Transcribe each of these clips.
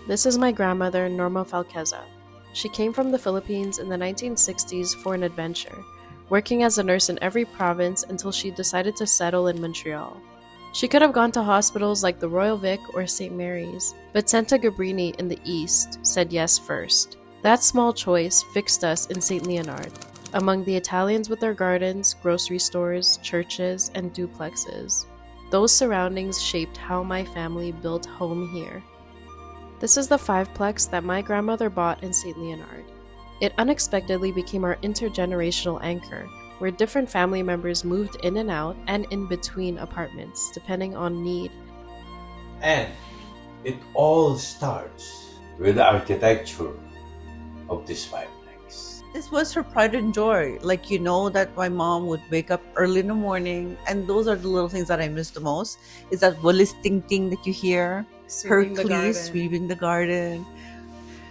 This is my grandmother, Norma Falqueza. She came from the Philippines in the 1960s for an adventure, working as a nurse in every province until she decided to settle in Montreal. She could have gone to hospitals like the Royal Vic or St. Mary's, but Santa Gabrini in the east said yes first. That small choice fixed us in Saint-Léonard, among the Italians with their gardens, grocery stores, churches, and duplexes. Those surroundings shaped how my family built home here. This is the fiveplex that my grandmother bought in Saint-Léonard. It unexpectedly became our intergenerational anchor, where different family members moved in and out and in between apartments, depending on need. And it all starts with the architecture of this fiveplex. This was her pride and joy. Like, that my mom would wake up early in the morning, and those are the little things that I miss the most, is that walis ting ting that you hear, Hercules sweeping the garden.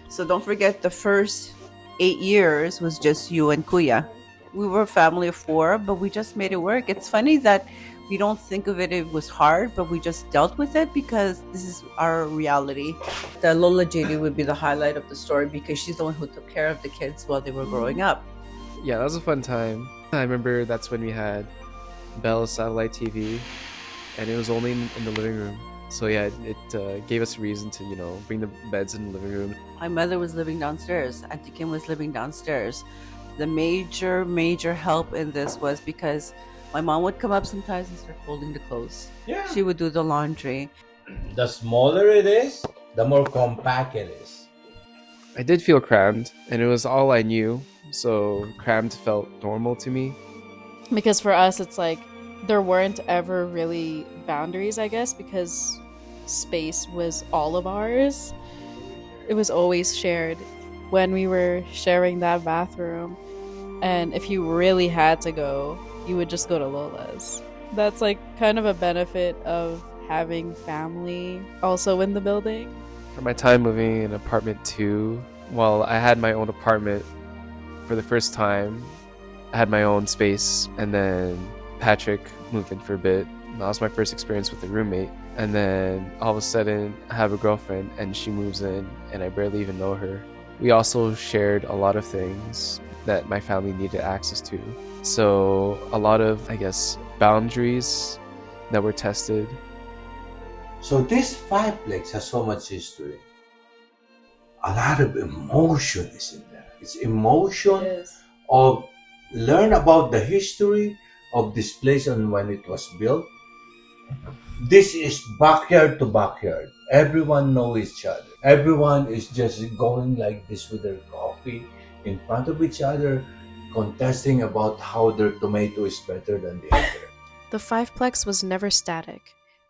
So don't forget, the first 8 years was just you and Kuya. We were a family of 4, but we just made it work. It's funny that we don't think of it was hard, but we just dealt with it because this is our reality. The Lola JD would be the highlight of the story because she's the one who took care of the kids while they were growing up. Yeah, that was a fun time. I remember that's when we had Bell satellite TV, and it was only in the living room. So yeah, it gave us a reason to, bring the beds in the living room. My mother was living downstairs. Auntie Kim was living downstairs. The major help in this was because my mom would come up sometimes and start folding the clothes. Yeah. She would do the laundry. The smaller it is, the more compact it is. I did feel crammed, and it was all I knew, so crammed felt normal to me. Because for us, it's like there weren't ever really boundaries, I guess, because space was all of ours. It was always shared. When we were sharing that bathroom, and if you really had to go, you would just go to Lola's. That's like kind of a benefit of having family also in the building. For my time living in apartment 2, while I had my own apartment for the first time, I had my own space, and then Patrick moved in for a bit. That was my first experience with a roommate. And then all of a sudden, I have a girlfriend, and she moves in, and I barely even know her. We also shared a lot of things that my family needed access to. So a lot of, boundaries that were tested. So this fiveplex has so much history. A lot of emotion is in there. It's emotion of learn about the history of this place and when it was built. This is backyard to backyard. Everyone knows each other. Everyone is just going like this with their coffee in front of each other, contesting about how their tomato is better than the other. The fiveplex was never static.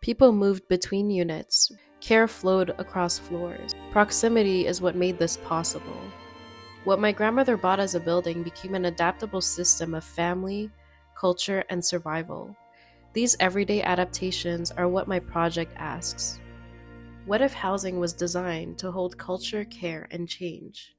People moved between units. Care flowed across floors. Proximity is what made this possible. What my grandmother bought as a building became an adaptable system of family, culture, and survival. These everyday adaptations are what my project asks. What if housing was designed to hold culture, care, and change?